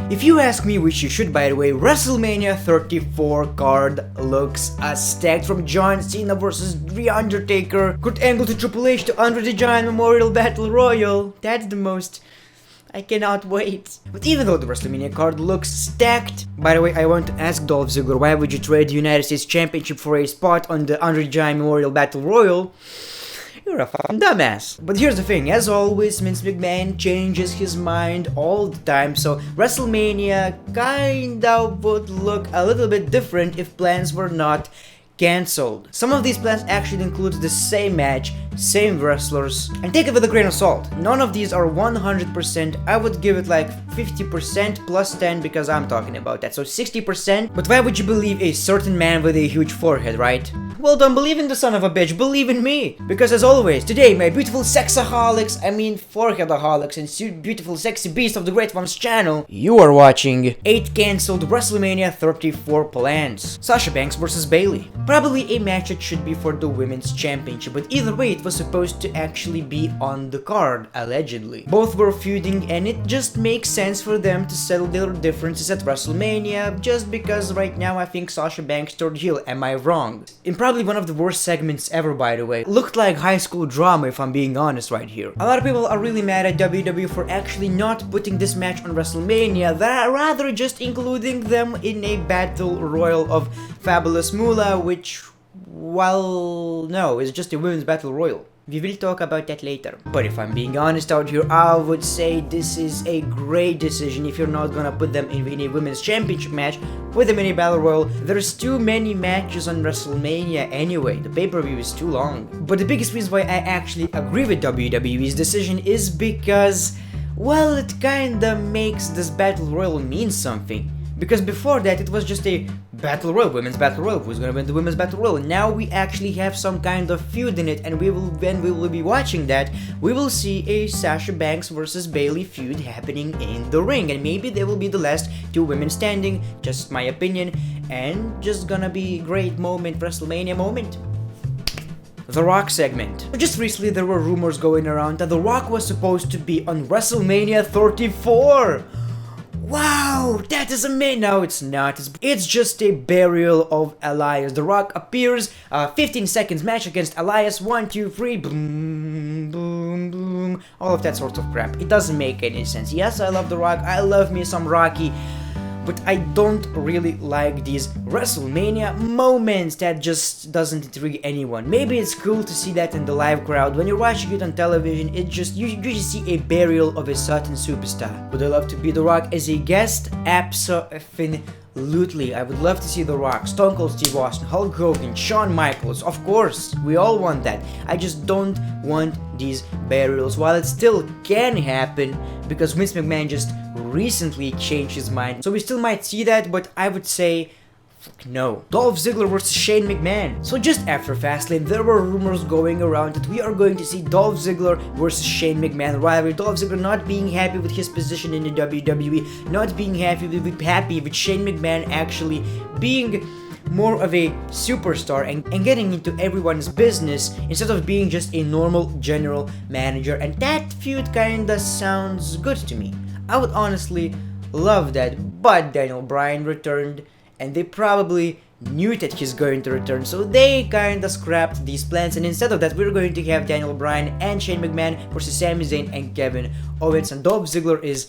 If you ask me, which you should by the way, WrestleMania 34 card looks stacked from John Cena vs. The Undertaker, Kurt Angle to Triple H to Andre the Giant Memorial Battle Royal. That's the most... I cannot wait. But even though the WrestleMania card looks stacked... By the way, I want to ask Dolph Ziggler, why would you trade the United States Championship for a spot on the Andre the Giant Memorial Battle Royal? You're a fucking dumbass. But here's the thing, as always, Vince McMahon changes his mind all the time, so WrestleMania kinda would look a little bit different if plans were not cancelled. Some of these plans actually include the same match, same wrestlers, and take it with a grain of salt. None of these are 100%, I would give it like 50% plus 10 because I'm talking about that, so 60%. But why would you believe a certain man with a huge forehead, right? Well, don't believe in the son of a bitch, believe in me! Because as always, today my beautiful sexaholics, I mean foreheadaholics and beautiful sexy beast of the Great One's channel, you are watching 8 cancelled WrestleMania 34 plans. Sasha Banks vs. Bayley. Probably a match that should be for the Women's Championship, but either way it was supposed to actually be on the card, allegedly. Both were feuding and it just makes sense for them to settle their differences at WrestleMania, just because right now I think Sasha Banks turned heel, am I wrong? In probably one of the worst segments ever, by the way. Looked like high school drama if I'm being honest right here. A lot of people are really mad at WWE for actually not putting this match on WrestleMania, rather just including them in a battle royal of Fabulous Moolah, which, well, no, it's just a women's battle royal. We will talk about that later. But if I'm being honest out here, I would say this is a great decision if you're not gonna put them in a women's championship match with them in a battle royal. There's too many matches on WrestleMania anyway, the pay-per-view is too long. But the biggest reason why I actually agree with WWE's decision is because, well, it kinda makes this battle royal mean something. Because before that, it was just a battle royal, women's battle royal, who's gonna win the women's battle royal. Now we actually have some kind of feud in it, and when we will be watching that, we will see a Sasha Banks versus Bayley feud happening in the ring, and maybe they will be the last 2 women standing, just my opinion, and just gonna be a great moment, WrestleMania moment. The Rock segment. Just recently there were rumors going around that The Rock was supposed to be on WrestleMania 34! Wow, that is amazing. No, it's not. It's just a burial of Elias. The Rock appears, 15 seconds match against Elias, 1, 2, 3, boom, boom, boom, all of that sort of crap. It doesn't make any sense. Yes, I love The Rock, I love me some Rocky, but I don't really like these WrestleMania moments. That just doesn't intrigue anyone. Maybe it's cool to see that in the live crowd. When you're watching it on television, you just see a burial of a certain superstar. Would I love to be The Rock as a guest? Absolutely. I would love to see The Rock, Stone Cold Steve Austin, Hulk Hogan, Shawn Michaels. Of course, we all want that. I just don't want these burials, while it still can happen because Vince McMahon just recently changed his mind. So we still might see that, but I would say fuck no. Dolph Ziggler vs. Shane McMahon. So just after Fastlane, there were rumors going around that we are going to see Dolph Ziggler vs. Shane McMahon rivalry. Dolph Ziggler not being happy with his position in the WWE, not being happy with Shane McMahon actually being more of a superstar and getting into everyone's business instead of being just a normal general manager, and that feud kinda sounds good to me. I would honestly love that, but Daniel Bryan returned and they probably knew that he's going to return, so they kinda scrapped these plans, and instead of that we're going to have Daniel Bryan and Shane McMahon versus Sami Zayn and Kevin Owens. And Dolph Ziggler is,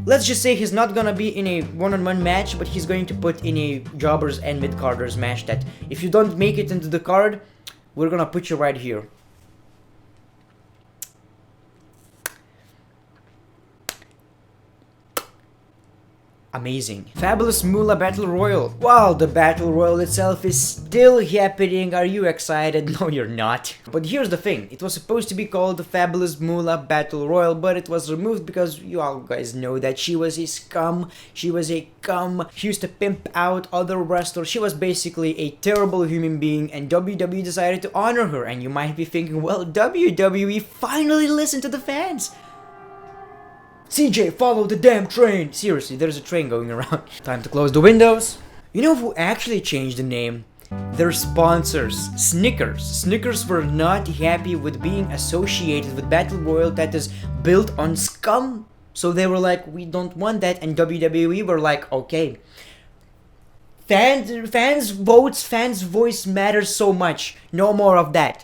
let's just say he's not gonna be in a one-on-one match, but he's going to put in a jobbers and mid-carders match that if you don't make it into the card, we're gonna put you right here. Amazing. Fabulous Moolah Battle Royal. Wow, the Battle Royal itself is still happening. Are you excited? No, you're not. But here's the thing. It was supposed to be called the Fabulous Moolah Battle Royal, but it was removed because you all guys know that she was a scum. She was a cum. She used to pimp out other wrestlers. She was basically a terrible human being, and WWE decided to honor her. And you might be thinking, well, WWE finally listened to the fans. CJ, follow the damn train! Seriously, there's a train going around. Time to close the windows. You know who actually changed the name? Their sponsors, Snickers. Snickers were not happy with being associated with Battle Royal that is built on scum So they were like, we don't want that, and WWE were like, okay. Fans' voice matters so much. No more of that.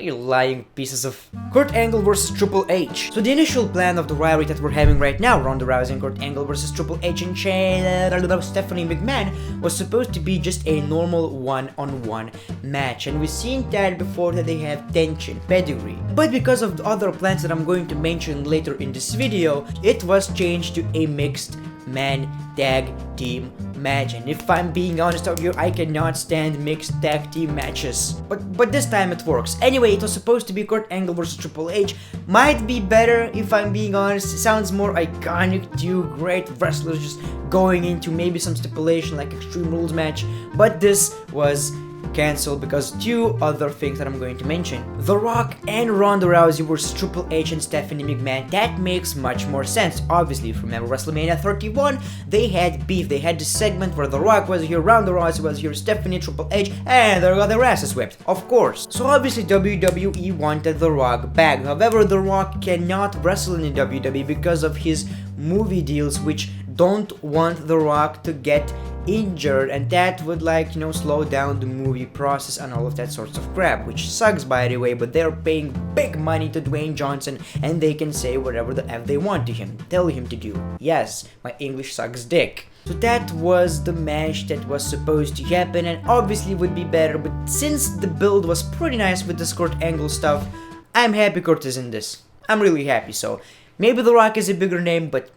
You lying pieces of... Kurt Angle versus Triple H. So the initial plan of the rivalry that we're having right now, Ronda Rousey and Kurt Angle versus Triple H and Stephanie McMahon, was supposed to be just a normal one-on-one match. And we've seen that before, that they have tension, pedigree. But because of the other plans that I'm going to mention later in this video, it was changed to a mixed man tag team match. And if I'm being honest out here, I cannot stand mixed tag team matches, but this time it works. Anyway, it was supposed to be Kurt Angle versus Triple H. Might be better, if I'm being honest. It sounds more iconic, two great wrestlers just going into maybe some stipulation like Extreme Rules match, but this was cancelled because two other things that I'm going to mention. The Rock and Ronda Rousey versus Triple H and Stephanie McMahon. That makes much more sense. Obviously, if you remember WrestleMania 31, they had beef. They had this segment where The Rock was here, Ronda Rousey was here, Stephanie, Triple H, and they got their asses whipped, of course. So obviously WWE wanted The Rock back. However, The Rock cannot wrestle in the WWE because of his movie deals, which don't want The Rock to get injured, and that would, like, slow down the movie process and all of that sorts of crap, which sucks, by the way. But they're paying big money to Dwayne Johnson, and they can say whatever the F they want to him, tell him to do. Yes, my English sucks dick. So that was the match that was supposed to happen, and obviously would be better, but since the build was pretty nice with the Kurt Angle stuff, I'm happy Kurt is in this. I'm really happy. So maybe The Rock is a bigger name, but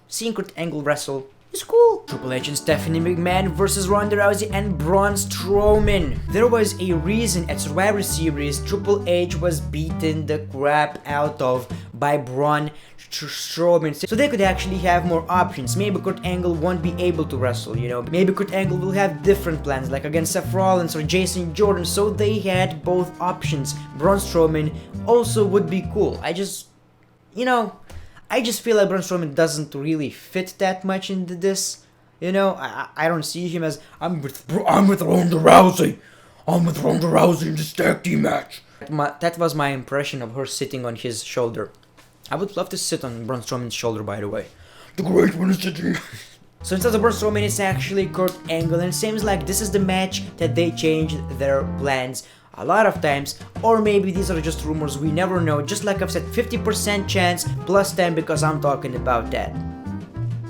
seeing Kurt Angle wrestle is cool. Triple H and Stephanie McMahon versus Ronda Rousey and Braun Strowman. There was a reason at Survivor Series Triple H was beaten the crap out of by Braun Strowman, so they could actually have more options. Maybe Kurt Angle won't be able to wrestle, maybe Kurt Angle will have different plans, like against Seth Rollins or Jason Jordan, so they had both options. Braun Strowman also would be cool. I just feel like Braun Strowman doesn't really fit that much into this. I don't see him as, I'm with Ronda Rousey. I'm with Ronda Rousey in this tag team match. That was my impression of her sitting on his shoulder. I would love to sit on Braun Strowman's shoulder, by the way. The great one is sitting. So instead of Braun Strowman, it's actually Kurt Angle, and it seems like this is the match that they changed their plans a lot of times, or maybe these are just rumors, we never know. Just like I've said, 50% chance plus 10 because I'm talking about that.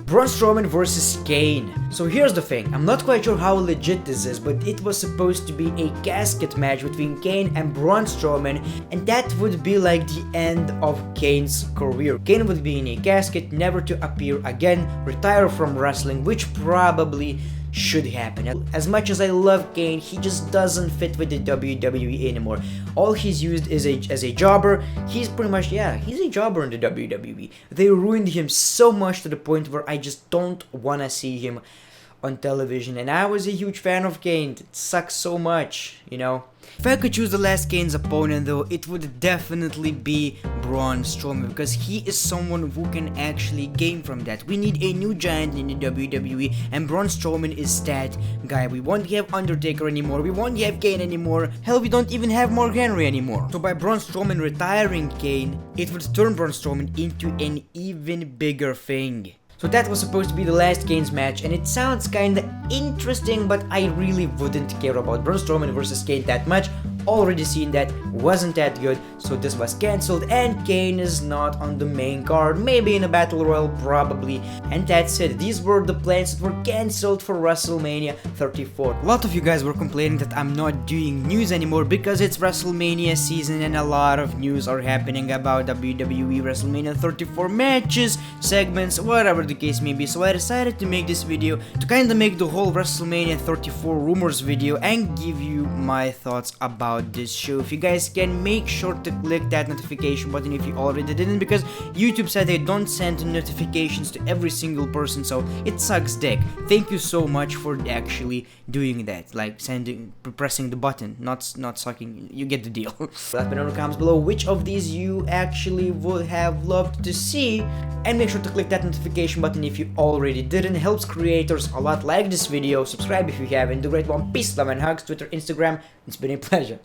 Braun Strowman versus Kane. So here's the thing, I'm not quite sure how legit this is, but it was supposed to be a casket match between Kane and Braun Strowman, and that would be like the end of Kane's career. Kane would be in a casket, never to appear again, retire from wrestling, which probably should happen. As much as I love Kane, he just doesn't fit with the WWE anymore. All he's used is as a jobber. He's pretty much, he's a jobber in the WWE. They ruined him so much to the point where I just don't want to see him on television, and I was a huge fan of Kane. It sucks so much, If I could choose the last Kane's opponent though, it would definitely be Braun Strowman, because he is someone who can actually gain from that. We need a new giant in the WWE, and Braun Strowman is that guy. We won't have Undertaker anymore, we won't have Kane anymore, hell, we don't even have Mark Henry anymore. So by Braun Strowman retiring Kane, it would turn Braun Strowman into an even bigger thing. So that was supposed to be the last Kane's match, and it sounds kinda interesting, but I really wouldn't care about Braun Strowman versus Kane that much. Already seen that, wasn't that good, so this was cancelled, and Kane is not on the main card, maybe in a Battle Royal, probably. And that's it, these were the plans that were cancelled for WrestleMania 34. A lot of you guys were complaining that I'm not doing news anymore because it's WrestleMania season and a lot of news are happening about WWE WrestleMania 34 matches, segments, whatever the case may be, so I decided to make this video to kinda make the whole WrestleMania 34 rumors video and give you my thoughts about this show. If you guys can, make sure to click that notification button if you already didn't, because YouTube said they don't send notifications to every single person, so it sucks dick. Thank you so much for actually doing that, like pressing the button, not sucking. You get the deal. Let me know in the comments below which of these you actually would have loved to see, and make sure to click that notification button if you already didn't. It helps creators a lot. Like this video, subscribe if you haven't. The great one, peace, love and hugs, Twitter, Instagram. It's been a pleasure.